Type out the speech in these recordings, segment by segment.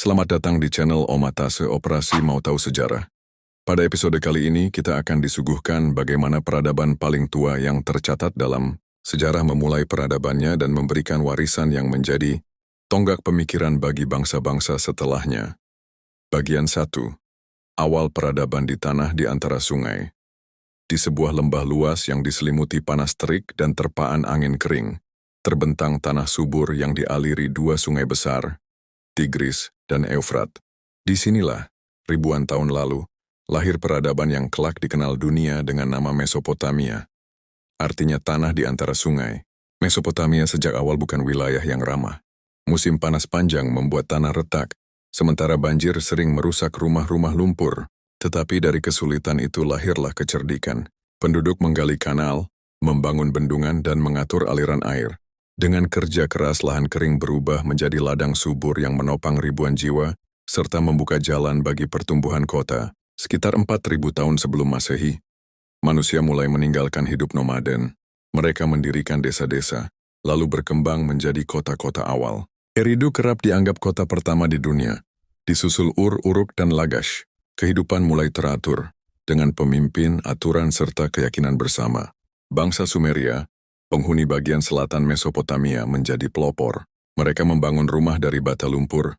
Selamat datang di channel Omatase Operasi Mau Tahu Sejarah. Pada episode kali ini, kita akan disuguhkan bagaimana peradaban paling tua yang tercatat dalam sejarah memulai peradabannya dan memberikan warisan yang menjadi tonggak pemikiran bagi bangsa-bangsa setelahnya. Bagian 1. Awal peradaban di tanah di antara sungai. Di sebuah lembah luas yang diselimuti panas terik dan terpaan angin kering, terbentang tanah subur yang dialiri dua sungai besar, Tigris dan Eufrat. Disinilah, ribuan tahun lalu, lahir peradaban yang kelak dikenal dunia dengan nama Mesopotamia. Artinya tanah di antara sungai. Mesopotamia sejak awal bukan wilayah yang ramah. Musim panas panjang membuat tanah retak, sementara banjir sering merusak rumah-rumah lumpur. Tetapi dari kesulitan itu lahirlah kecerdikan. Penduduk menggali kanal, membangun bendungan dan mengatur aliran air. Dengan kerja keras, lahan kering berubah menjadi ladang subur yang menopang ribuan jiwa, serta membuka jalan bagi pertumbuhan kota. Sekitar 4.000 tahun sebelum Masehi, manusia mulai meninggalkan hidup nomaden. Mereka mendirikan desa-desa, lalu berkembang menjadi kota-kota awal. Eridu kerap dianggap kota pertama di dunia. Disusul Ur, Uruk, dan Lagash. Kehidupan mulai teratur, dengan pemimpin, aturan, serta keyakinan bersama. Bangsa Sumeria, penghuni bagian selatan Mesopotamia, menjadi pelopor. Mereka membangun rumah dari bata lumpur,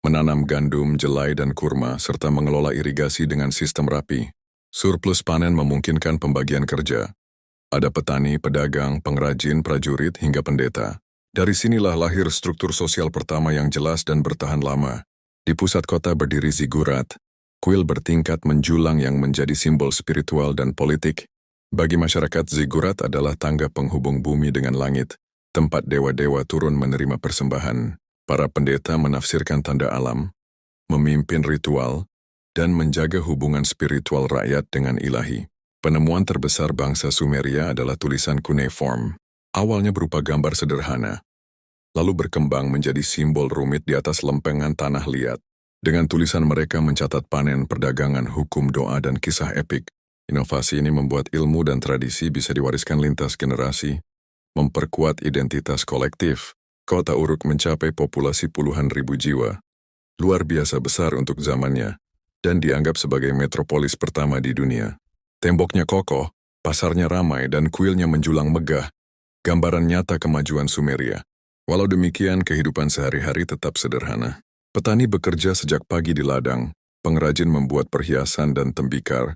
menanam gandum, jelai, dan kurma, serta mengelola irigasi dengan sistem rapi. Surplus panen memungkinkan pembagian kerja. Ada petani, pedagang, pengrajin, prajurit, hingga pendeta. Dari sinilah lahir struktur sosial pertama yang jelas dan bertahan lama. Di pusat kota berdiri zigurat, kuil bertingkat menjulang yang menjadi simbol spiritual dan politik. Bagi masyarakat, zigurat adalah tangga penghubung bumi dengan langit, tempat dewa-dewa turun menerima persembahan. Para pendeta menafsirkan tanda alam, memimpin ritual, dan menjaga hubungan spiritual rakyat dengan ilahi. Penemuan terbesar bangsa Sumeria adalah tulisan cuneiform. Awalnya berupa gambar sederhana, lalu berkembang menjadi simbol rumit di atas lempengan tanah liat. Dengan tulisan mereka mencatat panen, perdagangan, hukum, doa, dan kisah epik. Inovasi ini membuat ilmu dan tradisi bisa diwariskan lintas generasi, memperkuat identitas kolektif. Kota Uruk mencapai populasi puluhan ribu jiwa, luar biasa besar untuk zamannya, dan dianggap sebagai metropolis pertama di dunia. Temboknya kokoh, pasarnya ramai, dan kuilnya menjulang megah, gambaran nyata kemajuan Sumeria. Walau demikian, kehidupan sehari-hari tetap sederhana. Petani bekerja sejak pagi di ladang, pengrajin membuat perhiasan dan tembikar,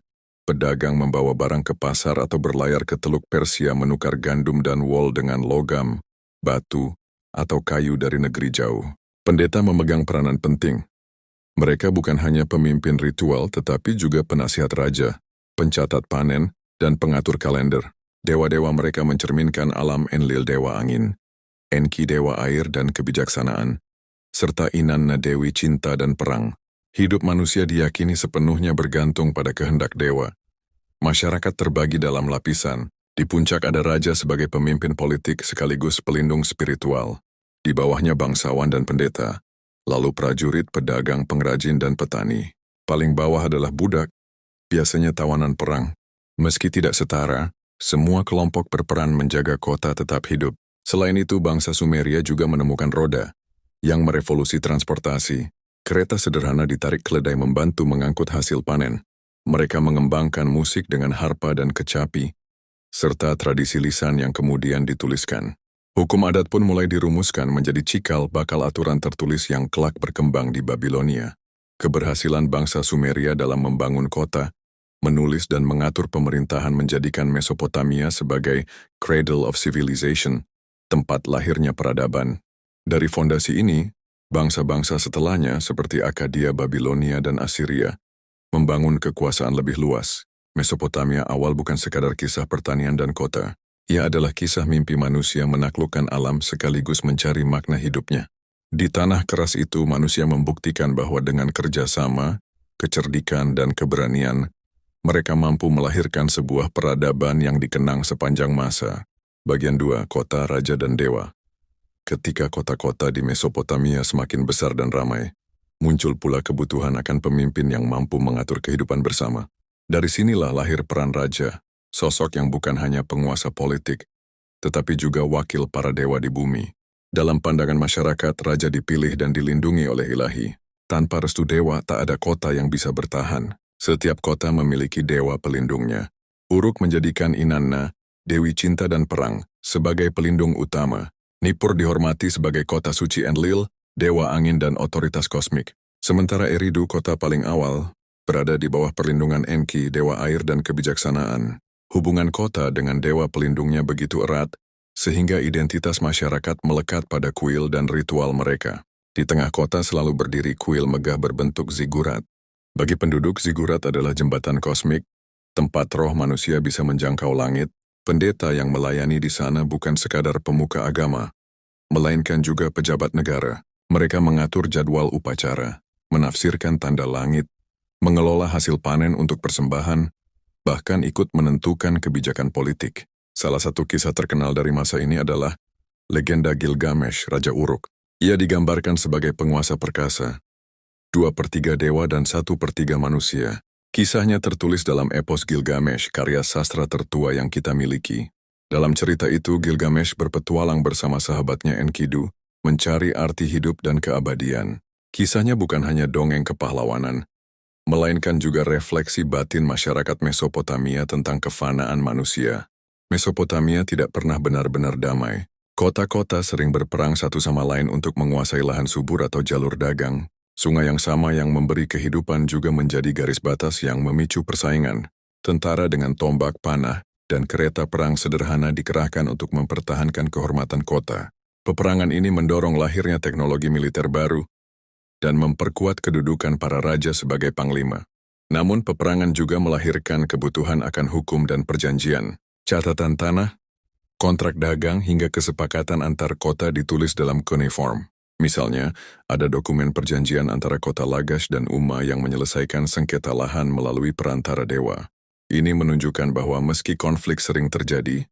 pedagang membawa barang ke pasar atau berlayar ke Teluk Persia menukar gandum dan wol dengan logam, batu, atau kayu dari negeri jauh. Pendeta memegang peranan penting. Mereka bukan hanya pemimpin ritual tetapi juga penasihat raja, pencatat panen, dan pengatur kalender. Dewa-dewa mereka mencerminkan alam. Enlil dewa angin, Enki dewa air dan kebijaksanaan, serta Inanna dewi cinta dan perang. Hidup manusia diyakini sepenuhnya bergantung pada kehendak dewa. Masyarakat terbagi dalam lapisan. Di puncak ada raja sebagai pemimpin politik sekaligus pelindung spiritual. Di bawahnya bangsawan dan pendeta. Lalu prajurit, pedagang, pengrajin, dan petani. Paling bawah adalah budak, biasanya tawanan perang. Meski tidak setara, semua kelompok berperan menjaga kota tetap hidup. Selain itu, bangsa Sumeria juga menemukan roda, yang merevolusi transportasi. Kereta sederhana ditarik keledai membantu mengangkut hasil panen. Mereka mengembangkan musik dengan harpa dan kecapi, serta tradisi lisan yang kemudian dituliskan. Hukum adat pun mulai dirumuskan menjadi cikal bakal aturan tertulis yang kelak berkembang di Babilonia. Keberhasilan bangsa Sumeria dalam membangun kota, menulis dan mengatur pemerintahan menjadikan Mesopotamia sebagai cradle of civilization, tempat lahirnya peradaban. Dari fondasi ini, bangsa-bangsa setelahnya seperti Akkadia, Babilonia, dan Assyria membangun kekuasaan lebih luas. Mesopotamia awal bukan sekadar kisah pertanian dan kota. Ia adalah kisah mimpi manusia menaklukkan alam sekaligus mencari makna hidupnya. Di tanah keras itu, manusia membuktikan bahwa dengan kerjasama, kecerdikan, dan keberanian, mereka mampu melahirkan sebuah peradaban yang dikenang sepanjang masa. Bagian 2, Kota, Raja, dan Dewa. Ketika kota-kota di Mesopotamia semakin besar dan ramai, muncul pula kebutuhan akan pemimpin yang mampu mengatur kehidupan bersama. Dari sinilah lahir peran raja, sosok yang bukan hanya penguasa politik, tetapi juga wakil para dewa di bumi. Dalam pandangan masyarakat, raja dipilih dan dilindungi oleh ilahi. Tanpa restu dewa, tak ada kota yang bisa bertahan. Setiap kota memiliki dewa pelindungnya. Uruk menjadikan Inanna, Dewi Cinta dan Perang, sebagai pelindung utama. Nippur dihormati sebagai kota suci Enlil, dewa angin dan otoritas kosmik. Sementara Eridu, kota paling awal, berada di bawah perlindungan Enki, dewa air dan kebijaksanaan. Hubungan kota dengan dewa pelindungnya begitu erat, sehingga identitas masyarakat melekat pada kuil dan ritual mereka. Di tengah kota selalu berdiri kuil megah berbentuk zigurat. Bagi penduduk, zigurat adalah jembatan kosmik, tempat roh manusia bisa menjangkau langit. Pendeta yang melayani di sana bukan sekadar pemuka agama, melainkan juga pejabat negara. Mereka mengatur jadwal upacara, menafsirkan tanda langit, mengelola hasil panen untuk persembahan, bahkan ikut menentukan kebijakan politik. Salah satu kisah terkenal dari masa ini adalah legenda Gilgamesh, Raja Uruk. Ia digambarkan sebagai penguasa perkasa, 2/3 dewa dan 1/3 manusia. Kisahnya tertulis dalam epos Gilgamesh, karya sastra tertua yang kita miliki. Dalam cerita itu, Gilgamesh berpetualang bersama sahabatnya Enkidu, mencari arti hidup dan keabadian. Kisahnya bukan hanya dongeng kepahlawanan, melainkan juga refleksi batin masyarakat Mesopotamia tentang kefanaan manusia. Mesopotamia tidak pernah benar-benar damai. Kota-kota sering berperang satu sama lain untuk menguasai lahan subur atau jalur dagang. Sungai yang sama yang memberi kehidupan juga menjadi garis batas yang memicu persaingan. Tentara dengan tombak, panah, dan kereta perang sederhana dikerahkan untuk mempertahankan kehormatan kota. Peperangan ini mendorong lahirnya teknologi militer baru dan memperkuat kedudukan para raja sebagai panglima. Namun peperangan juga melahirkan kebutuhan akan hukum dan perjanjian. Catatan tanah, kontrak dagang hingga kesepakatan antar kota ditulis dalam cuneiform. Misalnya, ada dokumen perjanjian antara kota Lagash dan Umma yang menyelesaikan sengketa lahan melalui perantara dewa. Ini menunjukkan bahwa meski konflik sering terjadi,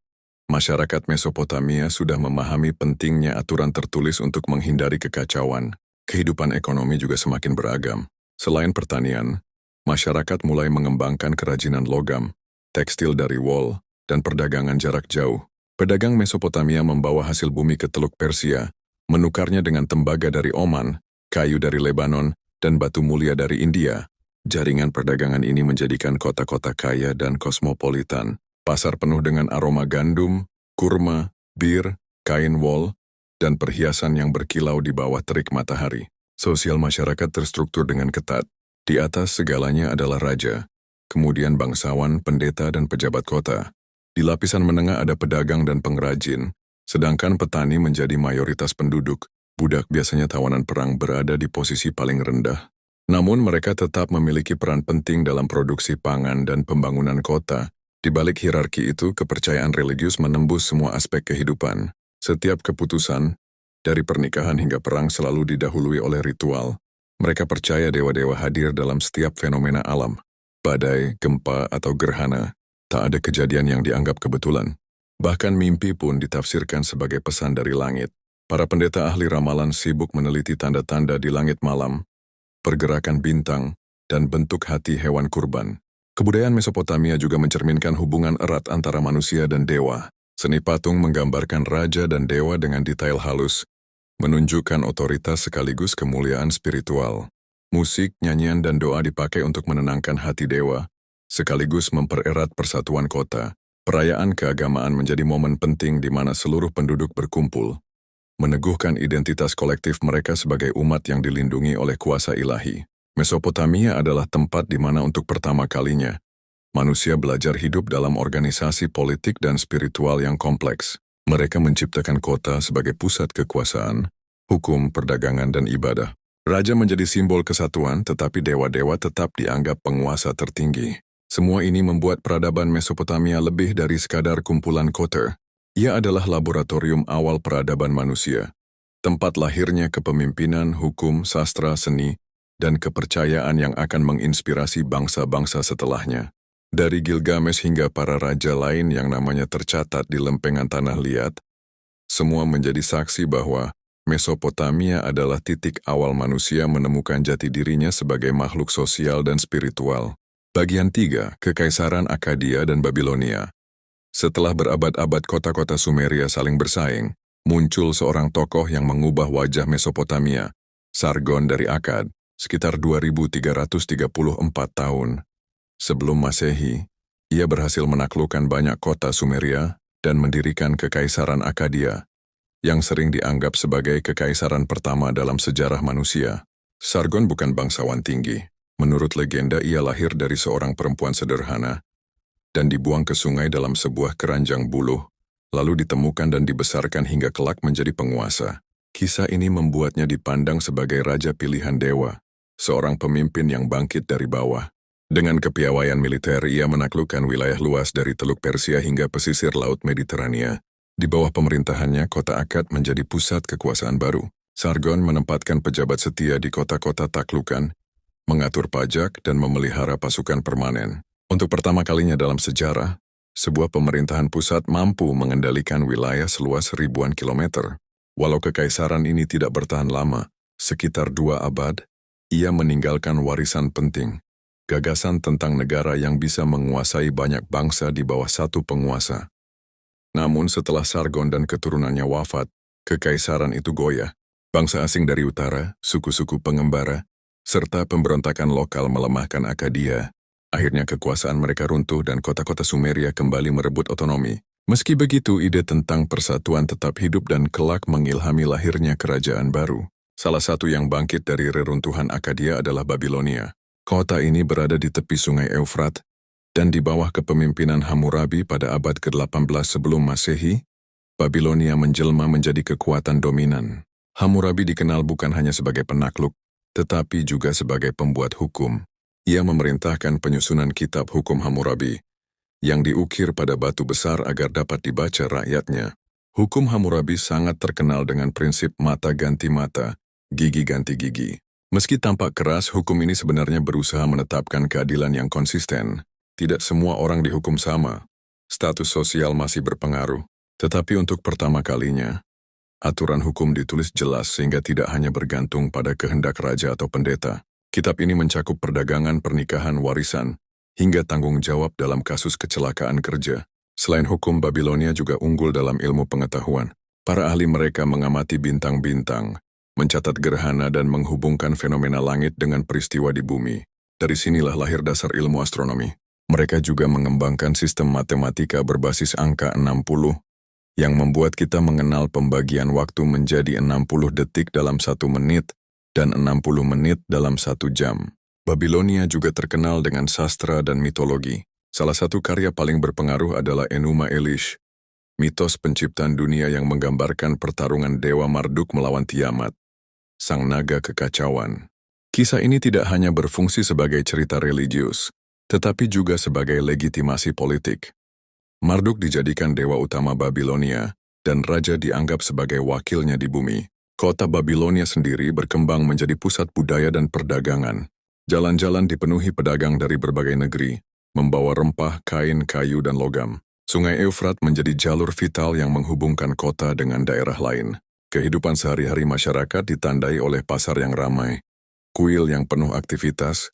masyarakat Mesopotamia sudah memahami pentingnya aturan tertulis untuk menghindari kekacauan. Kehidupan ekonomi juga semakin beragam. Selain pertanian, masyarakat mulai mengembangkan kerajinan logam, tekstil dari wol, dan perdagangan jarak jauh. Pedagang Mesopotamia membawa hasil bumi ke Teluk Persia, menukarnya dengan tembaga dari Oman, kayu dari Lebanon, dan batu mulia dari India. Jaringan perdagangan ini menjadikan kota-kota kaya dan kosmopolitan. Pasar penuh dengan aroma gandum, kurma, bir, kain wol, dan perhiasan yang berkilau di bawah terik matahari. Sosial masyarakat terstruktur dengan ketat. Di atas segalanya adalah raja, kemudian bangsawan, pendeta, dan pejabat kota. Di lapisan menengah ada pedagang dan pengrajin, sedangkan petani menjadi mayoritas penduduk. Budak, biasanya tawanan perang, berada di posisi paling rendah. Namun mereka tetap memiliki peran penting dalam produksi pangan dan pembangunan kota. Di balik hierarki itu, kepercayaan religius menembus semua aspek kehidupan. Setiap keputusan, dari pernikahan hingga perang, selalu didahului oleh ritual. Mereka percaya dewa-dewa hadir dalam setiap fenomena alam. Badai, gempa, atau gerhana, tak ada kejadian yang dianggap kebetulan. Bahkan mimpi pun ditafsirkan sebagai pesan dari langit. Para pendeta ahli ramalan sibuk meneliti tanda-tanda di langit malam, pergerakan bintang, dan bentuk hati hewan kurban. Kebudayaan Mesopotamia juga mencerminkan hubungan erat antara manusia dan dewa. Seni patung menggambarkan raja dan dewa dengan detail halus, menunjukkan otoritas sekaligus kemuliaan spiritual. Musik, nyanyian, dan doa dipakai untuk menenangkan hati dewa, sekaligus mempererat persatuan kota. Perayaan keagamaan menjadi momen penting di mana seluruh penduduk berkumpul, meneguhkan identitas kolektif mereka sebagai umat yang dilindungi oleh kuasa ilahi. Mesopotamia adalah tempat di mana untuk pertama kalinya, manusia belajar hidup dalam organisasi politik dan spiritual yang kompleks. Mereka menciptakan kota sebagai pusat kekuasaan, hukum, perdagangan, dan ibadah. Raja menjadi simbol kesatuan, tetapi dewa-dewa tetap dianggap penguasa tertinggi. Semua ini membuat peradaban Mesopotamia lebih dari sekadar kumpulan kota. Ia adalah laboratorium awal peradaban manusia, tempat lahirnya kepemimpinan, hukum, sastra, seni, dan kepercayaan yang akan menginspirasi bangsa-bangsa setelahnya. Dari Gilgamesh hingga para raja lain yang namanya tercatat di lempengan tanah liat, semua menjadi saksi bahwa Mesopotamia adalah titik awal manusia menemukan jati dirinya sebagai makhluk sosial dan spiritual. Bagian 3, Kekaisaran Akkadia dan Babilonia. Setelah berabad-abad kota-kota Sumeria saling bersaing, muncul seorang tokoh yang mengubah wajah Mesopotamia, Sargon dari Akkad. Sekitar 2334 tahun sebelum Masehi, ia berhasil menaklukkan banyak kota Sumeria dan mendirikan Kekaisaran Akkadia, yang sering dianggap sebagai kekaisaran pertama dalam sejarah manusia. Sargon bukan bangsawan tinggi. Menurut legenda, ia lahir dari seorang perempuan sederhana dan dibuang ke sungai dalam sebuah keranjang buluh, lalu ditemukan dan dibesarkan hingga kelak menjadi penguasa. Kisah ini membuatnya dipandang sebagai raja pilihan dewa, seorang pemimpin yang bangkit dari bawah. Dengan kepiawaian militer, ia menaklukkan wilayah luas dari Teluk Persia hingga pesisir Laut Mediterania. Di bawah pemerintahannya, kota Akkad menjadi pusat kekuasaan baru. Sargon menempatkan pejabat setia di kota-kota taklukan, mengatur pajak, dan memelihara pasukan permanen. Untuk pertama kalinya dalam sejarah, sebuah pemerintahan pusat mampu mengendalikan wilayah seluas ribuan kilometer. Walau kekaisaran ini tidak bertahan lama, sekitar 2 abad, ia meninggalkan warisan penting, gagasan tentang negara yang bisa menguasai banyak bangsa di bawah satu penguasa. Namun setelah Sargon dan keturunannya wafat, kekaisaran itu goyah. Bangsa asing dari utara, suku-suku pengembara, serta pemberontakan lokal melemahkan Akkadia. Akhirnya kekuasaan mereka runtuh dan kota-kota Sumeria kembali merebut otonomi. Meski begitu, ide tentang persatuan tetap hidup dan kelak mengilhami lahirnya kerajaan baru. Salah satu yang bangkit dari reruntuhan Akkadia adalah Babilonia. Kota ini berada di tepi sungai Eufrat, dan di bawah kepemimpinan Hammurabi pada abad ke-18 sebelum Masehi, Babilonia menjelma menjadi kekuatan dominan. Hammurabi dikenal bukan hanya sebagai penakluk, tetapi juga sebagai pembuat hukum. Ia memerintahkan penyusunan kitab hukum Hammurabi, yang diukir pada batu besar agar dapat dibaca rakyatnya. Hukum Hammurabi sangat terkenal dengan prinsip mata ganti mata, gigi ganti gigi. Meski tampak keras, hukum ini sebenarnya berusaha menetapkan keadilan yang konsisten. Tidak semua orang dihukum sama. Status sosial masih berpengaruh. Tetapi untuk pertama kalinya, aturan hukum ditulis jelas sehingga tidak hanya bergantung pada kehendak raja atau pendeta. Kitab ini mencakup perdagangan, pernikahan, warisan, hingga tanggung jawab dalam kasus kecelakaan kerja. Selain hukum, Babilonia juga unggul dalam ilmu pengetahuan. Para ahli mereka mengamati bintang-bintang, mencatat gerhana dan menghubungkan fenomena langit dengan peristiwa di bumi. Dari sinilah lahir dasar ilmu astronomi. Mereka juga mengembangkan sistem matematika berbasis angka 60, yang membuat kita mengenal pembagian waktu menjadi 60 detik dalam 1 menit dan 60 menit dalam 1 jam. Babilonia juga terkenal dengan sastra dan mitologi. Salah satu karya paling berpengaruh adalah Enuma Elish, mitos penciptaan dunia yang menggambarkan pertarungan Dewa Marduk melawan Tiamat, sang naga kekacauan. Kisah ini tidak hanya berfungsi sebagai cerita religius, tetapi juga sebagai legitimasi politik. Marduk dijadikan dewa utama Babilonia, dan raja dianggap sebagai wakilnya di bumi. Kota Babilonia sendiri berkembang menjadi pusat budaya dan perdagangan. Jalan-jalan dipenuhi pedagang dari berbagai negeri, membawa rempah, kain, kayu, dan logam. Sungai Eufrat menjadi jalur vital yang menghubungkan kota dengan daerah lain. Kehidupan sehari-hari masyarakat ditandai oleh pasar yang ramai, kuil yang penuh aktivitas,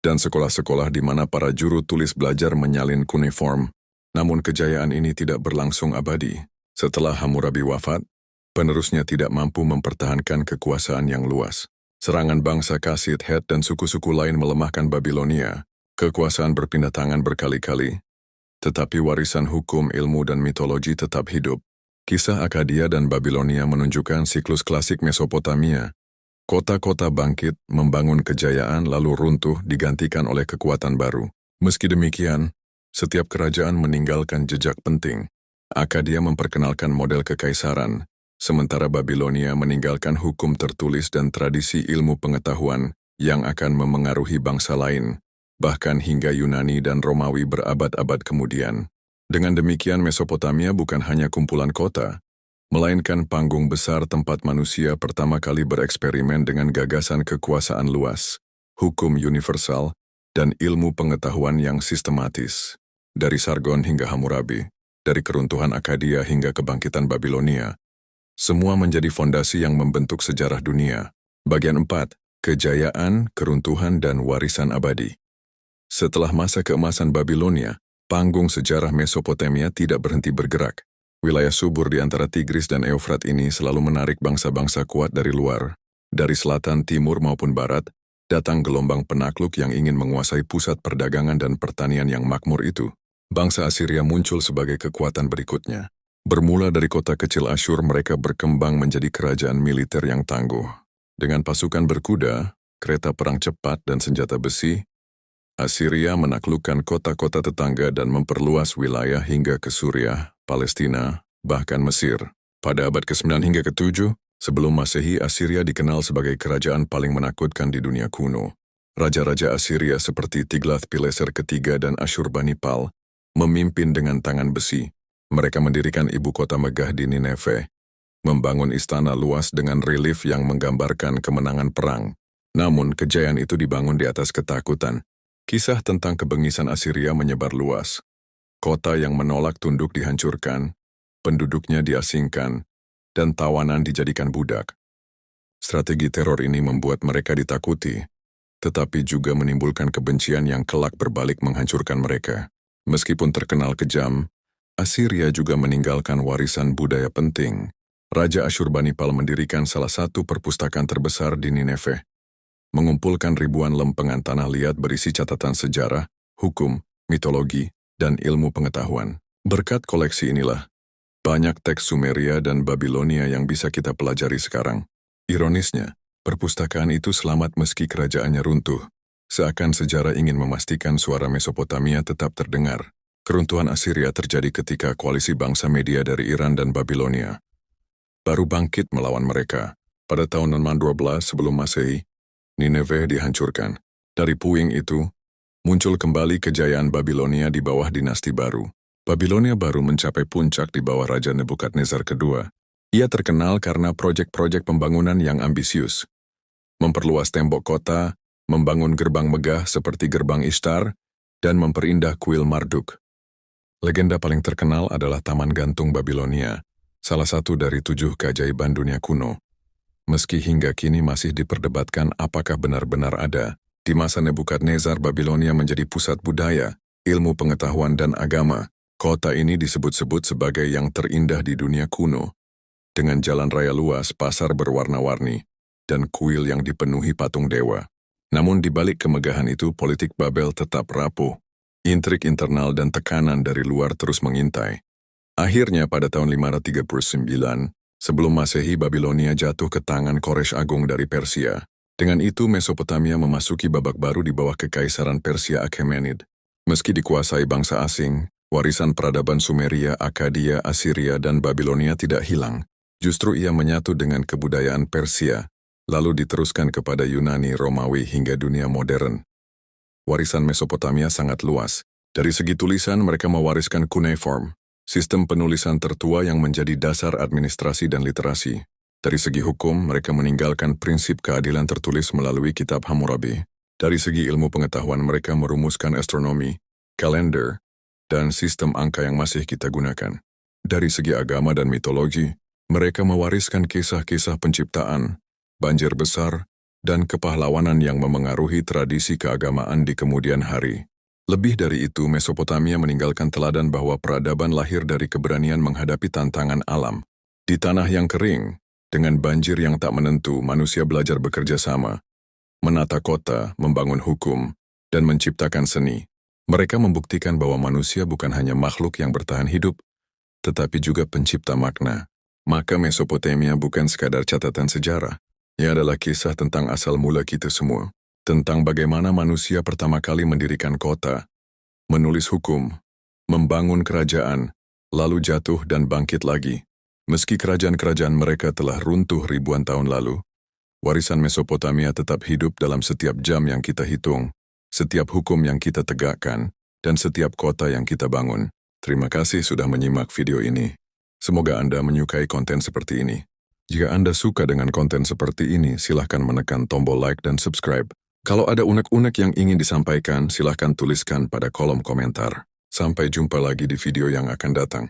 dan sekolah-sekolah di mana para juru tulis belajar menyalin kuniform. Namun kejayaan ini tidak berlangsung abadi. Setelah Hammurabi wafat, penerusnya tidak mampu mempertahankan kekuasaan yang luas. Serangan bangsa Kasid, Het, dan suku-suku lain melemahkan Babilonia. Kekuasaan berpindah tangan berkali-kali, tetapi warisan hukum, ilmu, dan mitologi tetap hidup. Kisah Akkadia dan Babilonia menunjukkan siklus klasik Mesopotamia. Kota-kota bangkit, membangun kejayaan, lalu runtuh, digantikan oleh kekuatan baru. Meski demikian, setiap kerajaan meninggalkan jejak penting. Akkadia memperkenalkan model kekaisaran, sementara Babilonia meninggalkan hukum tertulis dan tradisi ilmu pengetahuan yang akan memengaruhi bangsa lain, bahkan hingga Yunani dan Romawi berabad-abad kemudian. Dengan demikian, Mesopotamia bukan hanya kumpulan kota, melainkan panggung besar tempat manusia pertama kali bereksperimen dengan gagasan kekuasaan luas, hukum universal, dan ilmu pengetahuan yang sistematis. Dari Sargon hingga Hammurabi, dari keruntuhan Akkadia hingga kebangkitan Babilonia, semua menjadi fondasi yang membentuk sejarah dunia. Bagian 4, kejayaan, keruntuhan, dan warisan abadi. Setelah masa keemasan Babilonia, panggung sejarah Mesopotamia tidak berhenti bergerak. Wilayah subur di antara Tigris dan Eufrat ini selalu menarik bangsa-bangsa kuat dari luar. Dari selatan, timur, maupun barat, Datang gelombang penakluk yang ingin menguasai pusat perdagangan dan pertanian yang makmur itu. Bangsa Assyria muncul sebagai kekuatan berikutnya. Bermula dari kota kecil Asyur, mereka berkembang menjadi kerajaan militer yang tangguh. Dengan pasukan berkuda, kereta perang cepat, dan senjata besi, Assyria menaklukkan kota-kota tetangga dan memperluas wilayah hingga ke Suriah, Palestina, bahkan Mesir. Pada abad ke-9 hingga ke-7, sebelum Masehi, Assyria dikenal sebagai kerajaan paling menakutkan di dunia kuno. Raja-raja Assyria seperti Tiglath-Pileser III dan Asyurbanipal memimpin dengan tangan besi. Mereka mendirikan ibu kota megah di Nineveh, membangun istana luas dengan relief yang menggambarkan kemenangan perang. Namun, kejayaan itu dibangun di atas ketakutan. Kisah tentang kebengisan Assyria menyebar luas. Kota yang menolak tunduk dihancurkan, penduduknya diasingkan, dan tawanan dijadikan budak. Strategi teror ini membuat mereka ditakuti, tetapi juga menimbulkan kebencian yang kelak berbalik menghancurkan mereka. Meskipun terkenal kejam, Assyria juga meninggalkan warisan budaya penting. Raja Asyurbanipal mendirikan salah satu perpustakaan terbesar di Nineveh, mengumpulkan ribuan lempengan tanah liat berisi catatan sejarah, hukum, mitologi, dan ilmu pengetahuan. Berkat koleksi inilah, banyak teks Sumeria dan Babilonia yang bisa kita pelajari sekarang. Ironisnya, perpustakaan itu selamat meski kerajaannya runtuh. Seakan sejarah ingin memastikan suara Mesopotamia tetap terdengar. Keruntuhan Assyria terjadi ketika koalisi bangsa Media dari Iran dan Babilonia baru bangkit melawan mereka. Pada tahun 612 sebelum Masehi, Nineveh dihancurkan. Dari puing itu, muncul kembali kejayaan Babilonia di bawah dinasti baru. Babilonia baru mencapai puncak di bawah Raja Nebukadnezar II. Ia terkenal karena proyek-proyek pembangunan yang ambisius. Memperluas tembok kota, membangun gerbang megah seperti gerbang Ishtar, dan memperindah kuil Marduk. Legenda paling terkenal adalah Taman Gantung Babilonia, salah satu dari 7 keajaiban dunia kuno. Meski hingga kini masih diperdebatkan apakah benar-benar ada, di masa Nebukadnezar Babilonia menjadi pusat budaya, ilmu pengetahuan dan agama. Kota ini disebut-sebut sebagai yang terindah di dunia kuno, dengan jalan raya luas, pasar berwarna-warni, dan kuil yang dipenuhi patung dewa. Namun di balik kemegahan itu, politik Babel tetap rapuh. Intrik internal dan tekanan dari luar terus mengintai. Akhirnya pada tahun 539, sebelum Masehi, Babilonia jatuh ke tangan Koresh Agung dari Persia. Dengan itu Mesopotamia memasuki babak baru di bawah kekaisaran Persia Achaemenid. Meski dikuasai bangsa asing, warisan peradaban Sumeria, Akkadia, Assyria, dan Babilonia tidak hilang. Justru ia menyatu dengan kebudayaan Persia, lalu diteruskan kepada Yunani, Romawi, hingga dunia modern. Warisan Mesopotamia sangat luas. Dari segi tulisan, mereka mewariskan cuneiform, sistem penulisan tertua yang menjadi dasar administrasi dan literasi. Dari segi hukum, mereka meninggalkan prinsip keadilan tertulis melalui kitab Hammurabi. Dari segi ilmu pengetahuan, mereka merumuskan astronomi, kalender, dan sistem angka yang masih kita gunakan. Dari segi agama dan mitologi, mereka mewariskan kisah-kisah penciptaan, banjir besar, dan kepahlawanan yang memengaruhi tradisi keagamaan di kemudian hari. Lebih dari itu, Mesopotamia meninggalkan teladan bahwa peradaban lahir dari keberanian menghadapi tantangan alam. Di tanah yang kering, dengan banjir yang tak menentu, manusia belajar bekerja sama, menata kota, membangun hukum, dan menciptakan seni. Mereka membuktikan bahwa manusia bukan hanya makhluk yang bertahan hidup, tetapi juga pencipta makna. Maka Mesopotamia bukan sekadar catatan sejarah. Ia adalah kisah tentang asal mula kita semua, tentang bagaimana manusia pertama kali mendirikan kota, menulis hukum, membangun kerajaan, lalu jatuh dan bangkit lagi. Meski kerajaan-kerajaan mereka telah runtuh ribuan tahun lalu, warisan Mesopotamia tetap hidup dalam setiap jam yang kita hitung, setiap hukum yang kita tegakkan, dan setiap kota yang kita bangun. Terima kasih sudah menyimak video ini. Semoga Anda menyukai konten seperti ini. Jika Anda suka dengan konten seperti ini, silahkan menekan tombol like dan subscribe. Kalau ada unek-unek yang ingin disampaikan, silahkan tuliskan pada kolom komentar. Sampai jumpa lagi di video yang akan datang.